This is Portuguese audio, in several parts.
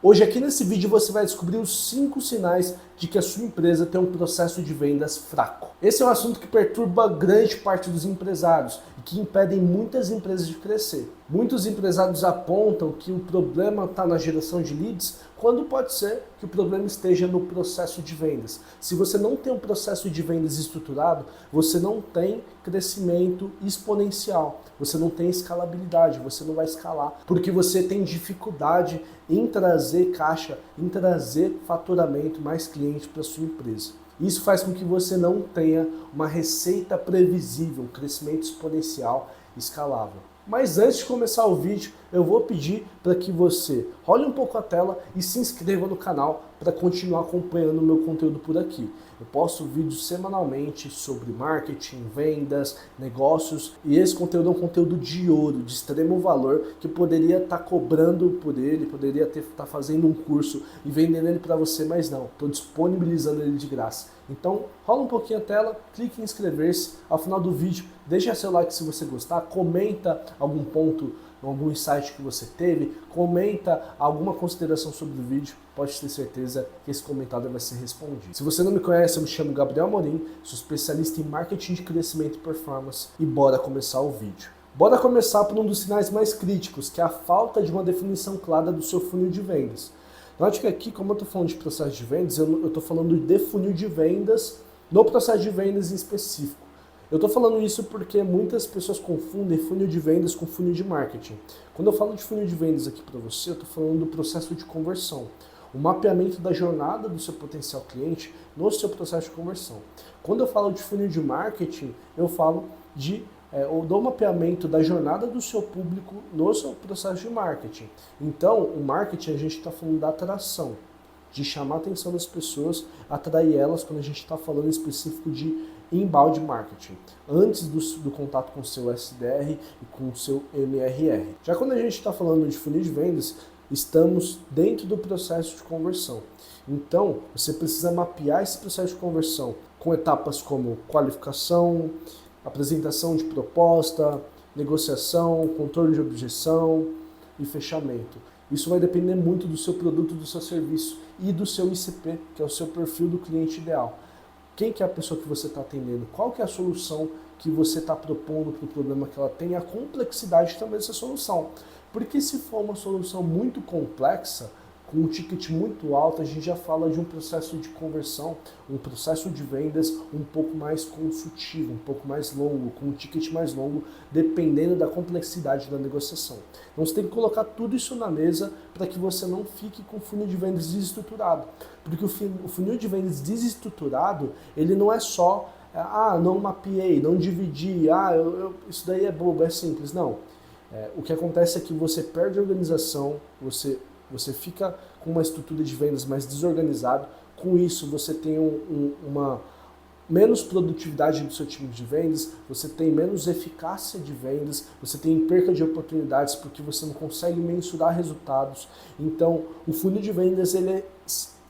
Hoje aqui nesse vídeo você vai descobrir os 5 sinais de que a sua empresa tem um processo de vendas fraco. Esse é um assunto que perturba grande parte dos empresários e que impedem muitas empresas de crescer. Muitos empresários apontam que o problema está na geração de leads, quando pode ser que o problema esteja no processo de vendas. Se você não tem um processo de vendas estruturado, você não tem crescimento exponencial, você não tem escalabilidade, você não vai escalar, porque você tem dificuldade em trazer caixa, em trazer faturamento, mais clientes para sua empresa. Isso faz com que você não tenha uma receita previsível, um crescimento exponencial escalável. Mas antes de começar o vídeo, eu vou pedir para que você role um pouco a tela e se inscreva no canal para continuar acompanhando o meu conteúdo por aqui. Eu posto vídeos semanalmente sobre marketing, vendas, negócios, e esse conteúdo é um conteúdo de ouro, de extremo valor, que eu poderia estar cobrando por ele, poderia estar fazendo um curso e vendendo ele para você, mas não, estou disponibilizando ele de graça. Então, rola um pouquinho a tela, clique em inscrever-se, ao final do vídeo, deixa seu like se você gostar, comenta algum ponto, algum insight que você teve, comenta alguma consideração sobre o vídeo, pode ter certeza que esse comentário vai ser respondido. Se você não me conhece, eu me chamo Gabriel Amorim, sou especialista em marketing de crescimento e performance e bora começar o vídeo. Bora começar por um dos sinais mais críticos, que é a falta de uma definição clara do seu funil de vendas. Note que aqui, como eu estou falando de processo de vendas, eu estou falando de funil de vendas, no processo de vendas em específico. Eu estou falando isso porque muitas pessoas confundem funil de vendas com funil de marketing. Quando eu falo de funil de vendas aqui para você, eu estou falando do processo de conversão. O mapeamento da jornada do seu potencial cliente no seu processo de conversão. Quando eu falo de funil de marketing, eu falo do mapeamento da jornada do seu público no seu processo de marketing. Então, o marketing, a gente está falando da atração, de chamar a atenção das pessoas, atrair elas quando a gente está falando em específico de inbound marketing, antes do contato com o seu SDR e com o seu MRR. Já quando a gente está falando de funil de vendas, estamos dentro do processo de conversão. Então, você precisa mapear esse processo de conversão com etapas como qualificação, apresentação de proposta, negociação, controle de objeção e fechamento. Isso vai depender muito do seu produto, do seu serviço e do seu ICP, que é o seu perfil do cliente ideal. Quem que é a pessoa que você está atendendo? Qual que é a solução que você está propondo para o problema que ela tem? A complexidade também dessa solução. Porque se for uma solução muito complexa, com um ticket muito alto, a gente já fala de um processo de conversão, um processo de vendas um pouco mais consultivo, um pouco mais longo, com um ticket mais longo, dependendo da complexidade da negociação. Então você tem que colocar tudo isso na mesa para que você não fique com o funil de vendas desestruturado. Porque o funil de vendas desestruturado, ele não é só, não mapeei, não dividi, isso daí é bobo, é simples. Não. O que acontece é que você perde a organização, você fica com uma estrutura de vendas mais desorganizada. Com isso, você tem uma menos produtividade do seu time de vendas, você tem menos eficácia de vendas, você tem perca de oportunidades porque você não consegue mensurar resultados. Então, o funil de vendas ele é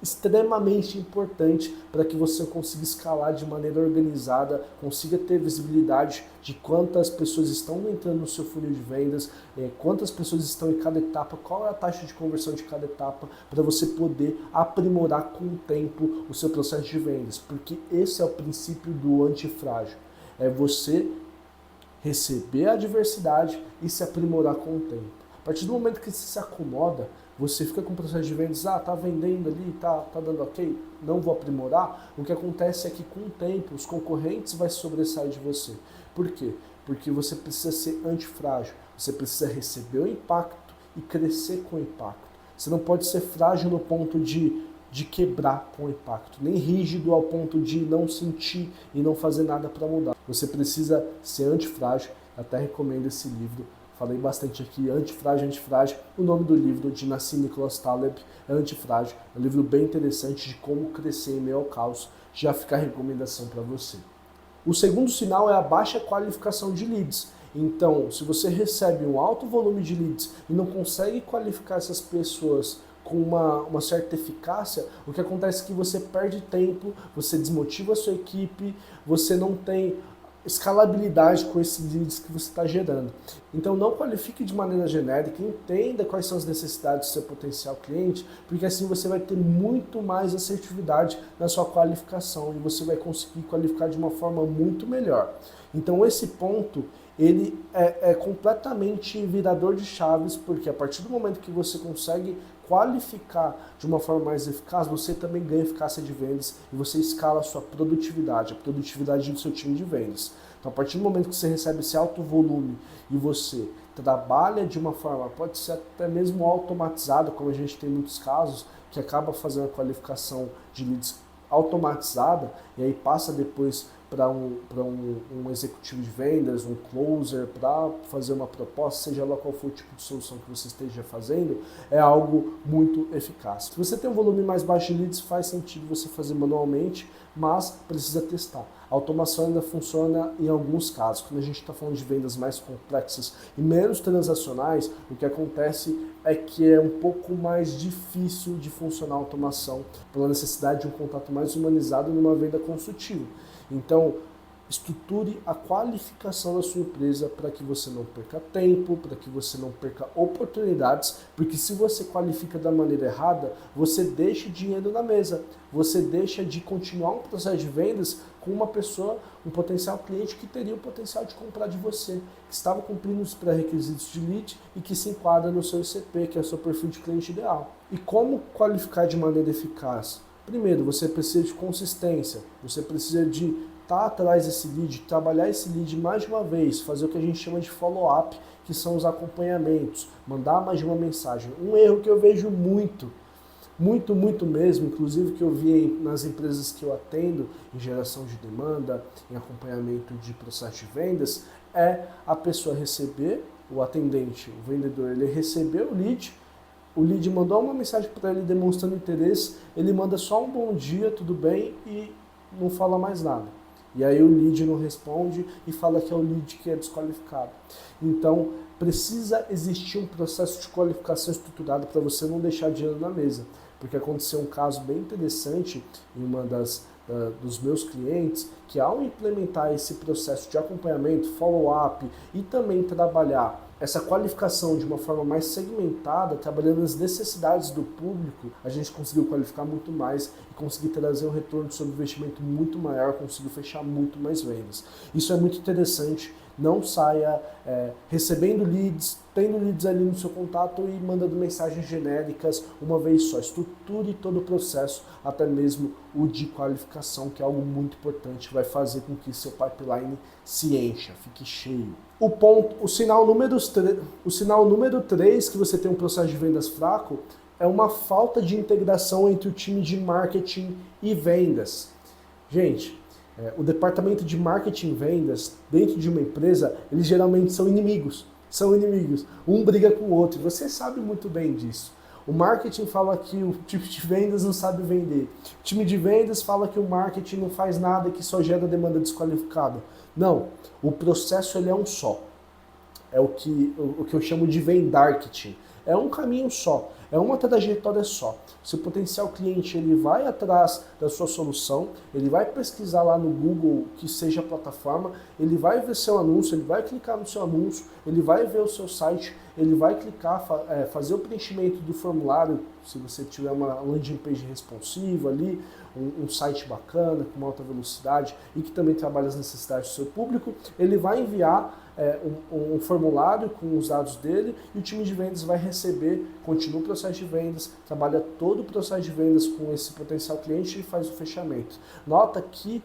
extremamente importante para que você consiga escalar de maneira organizada, consiga ter visibilidade de quantas pessoas estão entrando no seu funil de vendas, quantas pessoas estão em cada etapa, qual é a taxa de conversão de cada etapa, para você poder aprimorar com o tempo o seu processo de vendas, porque esse é o princípio do antifrágil, é você receber a adversidade e se aprimorar com o tempo. A partir do momento que você se acomoda, você fica com o processo de vendas, tá vendendo ali, tá dando ok, não vou aprimorar. O que acontece é que com o tempo os concorrentes vão sobressair de você. Por quê? Porque você precisa ser antifrágil, você precisa receber o impacto e crescer com o impacto. Você não pode ser frágil no ponto de quebrar com o impacto, nem rígido ao ponto de não sentir e não fazer nada para mudar. Você precisa ser antifrágil, até recomendo esse livro. Falei bastante aqui, Antifrágil, Antifrágil. O nome do livro de Nassim Nicholas Taleb é Antifrágil. É um livro bem interessante de como crescer em meio ao caos. Já fica a recomendação para você. O segundo sinal é a baixa qualificação de leads. Então, se você recebe um alto volume de leads e não consegue qualificar essas pessoas com uma certa eficácia, o que acontece é que você perde tempo, você desmotiva a sua equipe, você não tem escalabilidade com esses leads que você está gerando. Então não qualifique de maneira genérica, entenda quais são as necessidades do seu potencial cliente, porque assim você vai ter muito mais assertividade na sua qualificação e você vai conseguir qualificar de uma forma muito melhor. Então esse ponto, ele é completamente virador de chaves, porque a partir do momento que você consegue qualificar de uma forma mais eficaz, você também ganha eficácia de vendas e você escala a sua produtividade, a produtividade do seu time de vendas. Então, a partir do momento que você recebe esse alto volume e você trabalha de uma forma, pode ser até mesmo automatizada, como a gente tem muitos casos, que acaba fazendo a qualificação de leads automatizada e aí passa depois para um executivo de vendas, um closer, para fazer uma proposta, seja lá qual for o tipo de solução que você esteja fazendo, é algo muito eficaz. Se você tem um volume mais baixo de leads, faz sentido você fazer manualmente, mas precisa testar. A automação ainda funciona em alguns casos. Quando a gente está falando de vendas mais complexas e menos transacionais, o que acontece é que é um pouco mais difícil de funcionar a automação pela necessidade de um contato mais humanizado numa venda consultiva. Então, estruture a qualificação da sua empresa para que você não perca tempo, para que você não perca oportunidades, porque se você qualifica da maneira errada, você deixa dinheiro na mesa, você deixa de continuar um processo de vendas com uma pessoa, um potencial cliente que teria o potencial de comprar de você, que estava cumprindo os pré-requisitos de lead e que se enquadra no seu ICP, que é o seu perfil de cliente ideal. E como qualificar de maneira eficaz? Primeiro, você precisa de consistência, você precisa de estar atrás desse lead, trabalhar esse lead mais de uma vez, fazer o que a gente chama de follow-up, que são os acompanhamentos, mandar mais de uma mensagem. Um erro que eu vejo muito mesmo, inclusive que eu vi nas empresas que eu atendo, em geração de demanda, em acompanhamento de processo de vendas, é a pessoa receber, o atendente, o vendedor, ele receber o lead mandou uma mensagem para ele demonstrando interesse, ele manda só um bom dia, tudo bem, e não fala mais nada. E aí o lead não responde e fala que é o lead que é desqualificado. Então, precisa existir um processo de qualificação estruturado para você não deixar dinheiro na mesa. Porque aconteceu um caso bem interessante em uma dos meus clientes, que ao implementar esse processo de acompanhamento, follow-up e também trabalhar essa qualificação de uma forma mais segmentada, trabalhando nas necessidades do público, a gente conseguiu qualificar muito mais e conseguir trazer um retorno sobre investimento muito maior, conseguiu fechar muito mais vendas. Isso é muito interessante. Não saia recebendo leads, tendo leads ali no seu contato e mandando mensagens genéricas uma vez só. Estruture todo o processo, até mesmo o de qualificação, que é algo muito importante, vai fazer com que seu pipeline se encha, fique cheio. O sinal número 3 que você tem um processo de vendas fraco é uma falta de integração entre o time de marketing e vendas. Gente, o departamento de marketing e vendas dentro de uma empresa, eles geralmente são inimigos. Um briga com o outro. Você sabe muito bem disso. O marketing fala que o time de vendas não sabe vender. O time de vendas fala que o marketing não faz nada, que só gera demanda desqualificada. Não, o processo ele é um só. É o que eu chamo de vendarketing. É um caminho só, é uma trajetória só. Seu potencial cliente ele vai atrás da sua solução, ele vai pesquisar lá no Google, que seja a plataforma, ele vai ver seu anúncio, ele vai clicar no seu anúncio, ele vai ver o seu site, ele vai clicar, fazer o preenchimento do formulário, se você tiver uma landing page responsiva ali, um site bacana, com uma alta velocidade e que também trabalha as necessidades do seu público, ele vai enviar um formulário com os dados dele e o time de vendas vai receber, continua o processo de vendas, trabalha todo o processo de vendas com esse potencial cliente e faz o fechamento. Nota que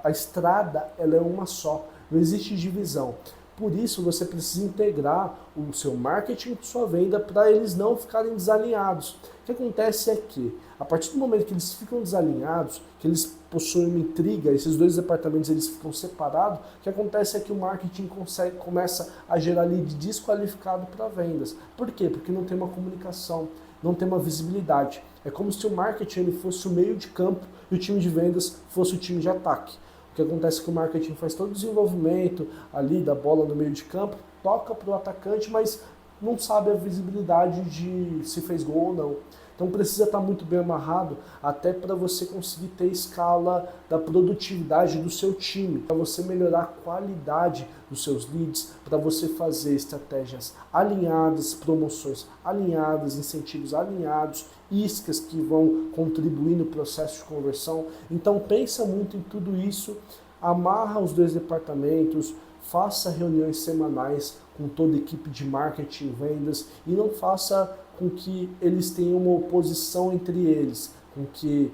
a estrada ela é uma só, não existe divisão. Por isso você precisa integrar o seu marketing com sua venda para eles não ficarem desalinhados. O que acontece é que, a partir do momento que eles ficam desalinhados, que eles possuem uma intriga, esses dois departamentos eles ficam separados, o que acontece é que o marketing começa a gerar lead desqualificado para vendas. Por quê? Porque não tem uma comunicação, não tem uma visibilidade. É como se o marketing ele fosse o meio de campo e o time de vendas fosse o time de ataque. O que acontece é que o marketing faz todo o desenvolvimento ali da bola no meio de campo, toca para o atacante, mas não sabe a visibilidade de se fez gol ou não. Então precisa estar muito bem amarrado até para você conseguir ter escala da produtividade do seu time, para você melhorar a qualidade dos seus leads, para você fazer estratégias alinhadas, promoções alinhadas, incentivos alinhados, iscas que vão contribuir no processo de conversão. Então pensa muito em tudo isso, amarra os dois departamentos, faça reuniões semanais com toda a equipe de marketing e vendas e não faça com que eles tenham uma oposição entre eles, com que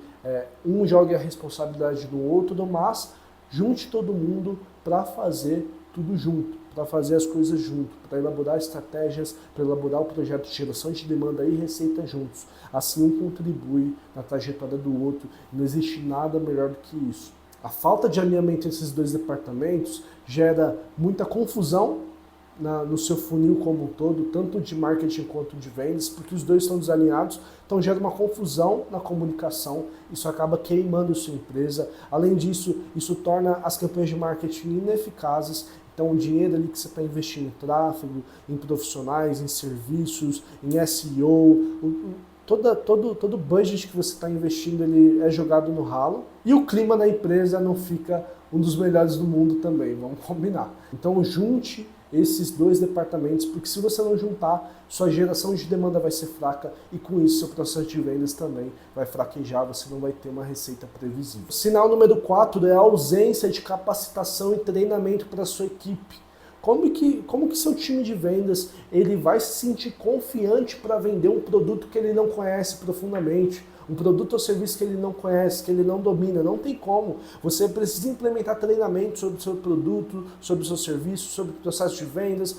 um jogue a responsabilidade no outro, mas junte todo mundo para fazer tudo junto, para fazer as coisas junto, para elaborar estratégias, para elaborar o projeto de geração de demanda e receita juntos. Assim um contribui na trajetória do outro, não existe nada melhor do que isso. A falta de alinhamento entre esses dois departamentos gera muita confusão no seu funil como um todo, tanto de marketing quanto de vendas, porque os dois estão desalinhados, então gera uma confusão na comunicação, isso acaba queimando a sua empresa. Além disso, isso torna as campanhas de marketing ineficazes, então o dinheiro ali que você está investindo em tráfego, em profissionais, em serviços, em SEO, todo o budget que você está investindo ele é jogado no ralo e o clima na empresa não fica um dos melhores do mundo também, vamos combinar. Então junte esses dois departamentos, porque se você não juntar, sua geração de demanda vai ser fraca e com isso seu processo de vendas também vai fraquejar, você não vai ter uma receita previsível. Sinal número 4 é a ausência de capacitação e treinamento para a sua equipe. Como que seu time de vendas ele vai se sentir confiante para vender um produto que ele não conhece profundamente, um produto ou serviço que ele não conhece, que ele não domina? Não tem como. Você precisa implementar treinamento sobre o seu produto, sobre o seu serviço, sobre o processo de vendas.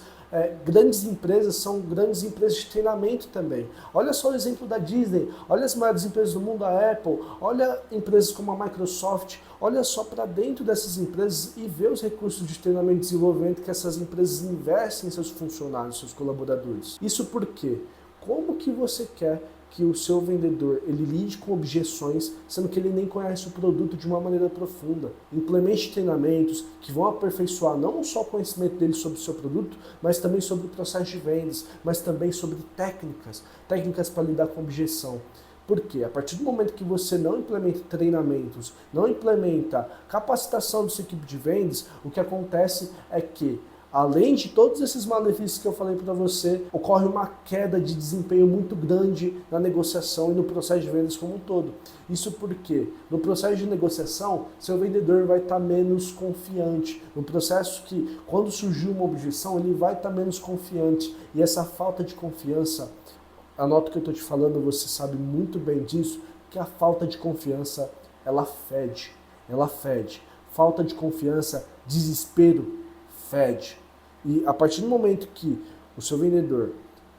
Grandes empresas são grandes empresas de treinamento também. Olha só o exemplo da Disney, olha as maiores empresas do mundo, a Apple, olha empresas como a Microsoft, olha só para dentro dessas empresas e vê os recursos de treinamento e desenvolvimento que essas empresas investem em seus funcionários, seus colaboradores. Isso por quê? Como que você quer que o seu vendedor ele lide com objeções, sendo que ele nem conhece o produto de uma maneira profunda? Implemente treinamentos que vão aperfeiçoar não só o conhecimento dele sobre o seu produto, mas também sobre o processo de vendas, mas também sobre técnicas para lidar com objeção. Por quê? A partir do momento que você não implementa treinamentos, não implementa capacitação da sua equipe de vendas, o que acontece é que, além de todos esses malefícios que eu falei para você, ocorre uma queda de desempenho muito grande na negociação e no processo de vendas como um todo. Isso porque no processo de negociação, seu vendedor vai estar menos confiante. No processo que, quando surgir uma objeção, ele vai estar menos confiante. E essa falta de confiança, anota o que eu estou te falando, você sabe muito bem disso, que a falta de confiança, ela fede. Ela fede. Falta de confiança, desespero, fede. E a partir do momento que o seu vendedor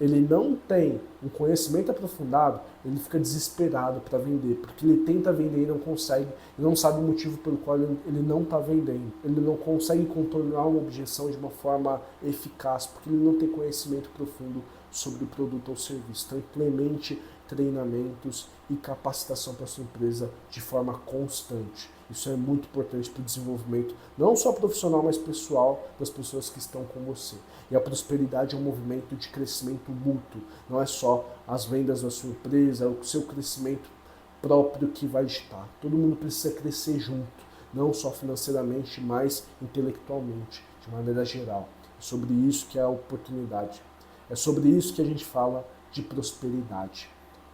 ele não tem um conhecimento aprofundado, ele fica desesperado para vender, porque ele tenta vender e não consegue, e não sabe o motivo pelo qual ele não está vendendo. Ele não consegue contornar uma objeção de uma forma eficaz, porque ele não tem conhecimento profundo sobre o produto ou serviço. Então implemente treinamentos e capacitação para a sua empresa de forma constante. Isso é muito importante para o desenvolvimento, não só profissional, mas pessoal das pessoas que estão com você. E a prosperidade é um movimento de crescimento mútuo, não é só as vendas da sua empresa, é o seu crescimento próprio que vai estar. Todo mundo precisa crescer junto, não só financeiramente, mas intelectualmente, de maneira geral. É sobre isso que é a oportunidade. É sobre isso que a gente fala de prosperidade.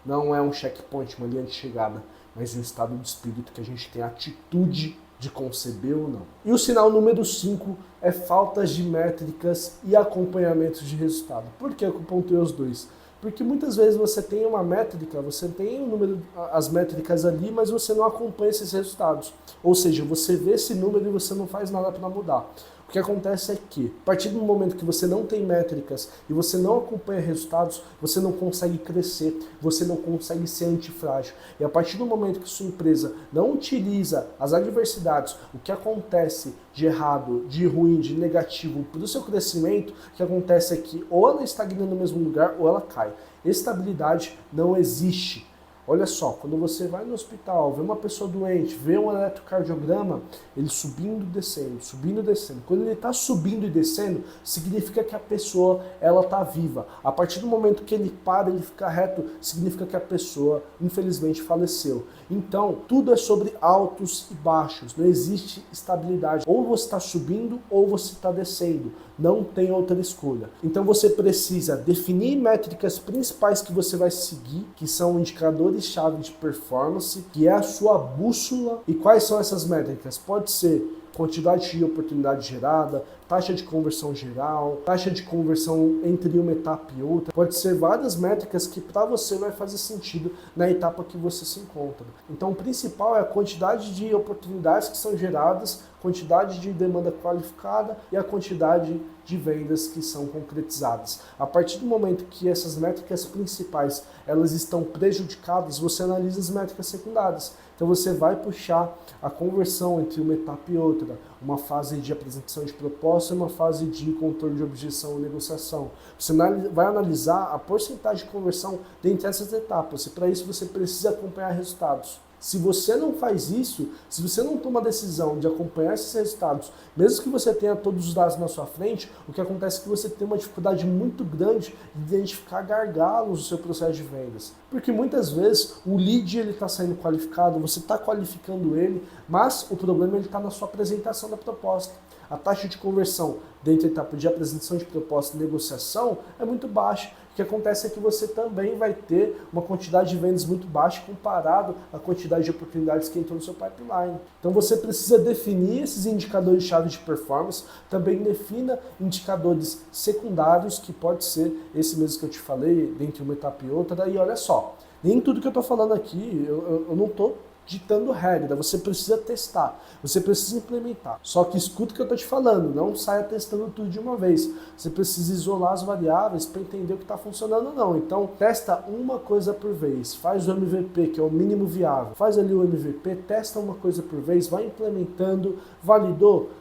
Não é um checkpoint, uma linha de chegada, mas um estado de espírito que a gente tem a atitude de conceber ou não. E o sinal número 5 é faltas de métricas e acompanhamento de resultado. Por que eu pontuei os dois? Porque muitas vezes você tem uma métrica, você tem um número, as métricas ali, mas você não acompanha esses resultados. Ou seja, você vê esse número e você não faz nada para mudar. O que acontece é que, a partir do momento que você não tem métricas e você não acompanha resultados, você não consegue crescer, você não consegue ser antifrágil. E a partir do momento que sua empresa não utiliza as adversidades, o que acontece de errado, de ruim, de negativo para o seu crescimento, o que acontece é que ou ela estagna no mesmo lugar ou ela cai. Estabilidade não existe. Olha só, quando você vai no hospital, vê uma pessoa doente, vê um eletrocardiograma, ele subindo e descendo, subindo e descendo. Quando ele está subindo e descendo, significa que a pessoa ela está viva. A partir do momento que ele para, ele fica reto, significa que a pessoa, infelizmente, faleceu. Então, tudo é sobre altos e baixos, não existe estabilidade. Ou você está subindo ou você está descendo, não tem outra escolha. Então você precisa definir métricas principais que você vai seguir, que são indicadores-chave de performance, que é a sua bússola. E quais são essas métricas? Pode ser quantidade de oportunidade gerada, taxa de conversão geral, taxa de conversão entre uma etapa e outra. Pode ser várias métricas que para você vai fazer sentido na etapa que você se encontra. Então o principal é a quantidade de oportunidades que são geradas, quantidade de demanda qualificada e a quantidade de vendas que são concretizadas. A partir do momento que essas métricas principais elas estão prejudicadas, você analisa as métricas secundárias. Então você vai puxar a conversão entre uma etapa e outra, uma fase de apresentação de proposta e uma fase de controle de objeção e negociação. Você vai analisar a porcentagem de conversão dentre essas etapas e para isso você precisa acompanhar resultados. Se você não faz isso, se você não toma a decisão de acompanhar esses resultados, mesmo que você tenha todos os dados na sua frente, o que acontece é que você tem uma dificuldade muito grande de identificar gargalos no seu processo de vendas. Porque muitas vezes o lead está saindo qualificado, você está qualificando ele, mas o problema está na sua apresentação da proposta. A taxa de conversão dentro da etapa de apresentação de proposta e negociação é muito baixa. O que acontece é que você também vai ter uma quantidade de vendas muito baixa comparado à quantidade de oportunidades que entram no seu pipeline. Então você precisa definir esses indicadores-chave de performance, também defina indicadores secundários, que pode ser esse mesmo que eu te falei, dentre uma etapa e outra. E olha só, nem tudo que eu estou falando aqui, eu não estou ditando regra, você precisa testar, você precisa implementar. Só que escuta o que eu estou te falando, não saia testando tudo de uma vez. Você precisa isolar as variáveis para entender o que está funcionando ou não. Então, testa uma coisa por vez, faz o MVP, que é o mínimo viável. Faz ali o MVP, testa uma coisa por vez, vai implementando, validou,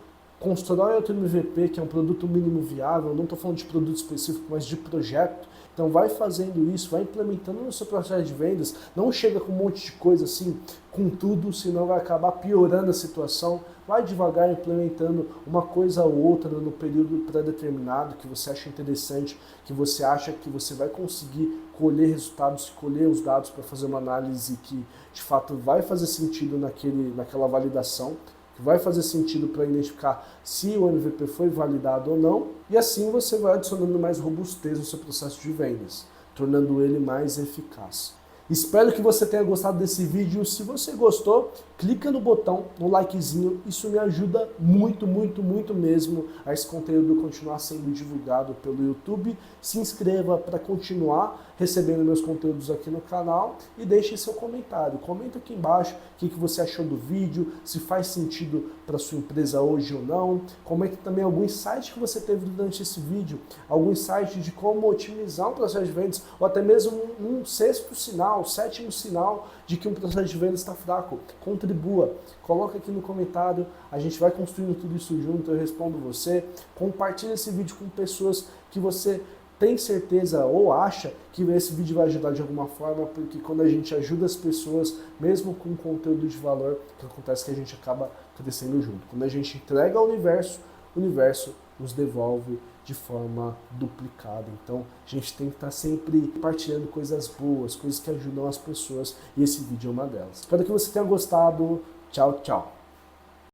constrói outro MVP, que é um produto mínimo viável. Eu não estou falando de produto específico, mas de projeto. Então vai fazendo isso, vai implementando no seu processo de vendas, não chega com um monte de coisa assim, com tudo, senão vai acabar piorando a situação. Vai devagar implementando uma coisa ou outra no período pré-determinado que você acha interessante, que você acha que você vai conseguir colher resultados, colher os dados para fazer uma análise que de fato vai fazer sentido naquela validação, que vai fazer sentido para identificar se o MVP foi validado ou não, e assim você vai adicionando mais robustez no seu processo de vendas, tornando ele mais eficaz. Espero que você tenha gostado desse vídeo. Se você gostou, clica no botão, no likezinho, isso me ajuda muito, muito, muito mesmo a esse conteúdo continuar sendo divulgado pelo YouTube. Se inscreva para continuar recebendo meus conteúdos aqui no canal e deixe seu comentário. Comenta aqui embaixo o que você achou do vídeo, se faz sentido para sua empresa hoje ou não. Comenta também algum insight que você teve durante esse vídeo, algum insight de como otimizar um processo de vendas, ou até mesmo um sexto sinal, sétimo sinal de que um processo de vendas está fraco. Contribua, coloca aqui no comentário, a gente vai construindo tudo isso junto, eu respondo você. Compartilha esse vídeo com pessoas que você tem certeza ou acha que esse vídeo vai ajudar de alguma forma, porque quando a gente ajuda as pessoas, mesmo com conteúdo de valor, o que acontece é que a gente acaba crescendo junto. Quando a gente entrega ao universo, o universo nos devolve de forma duplicada. Então a gente tem que estar sempre compartilhando coisas boas, coisas que ajudam as pessoas, e esse vídeo é uma delas. Espero que você tenha gostado. Tchau, tchau.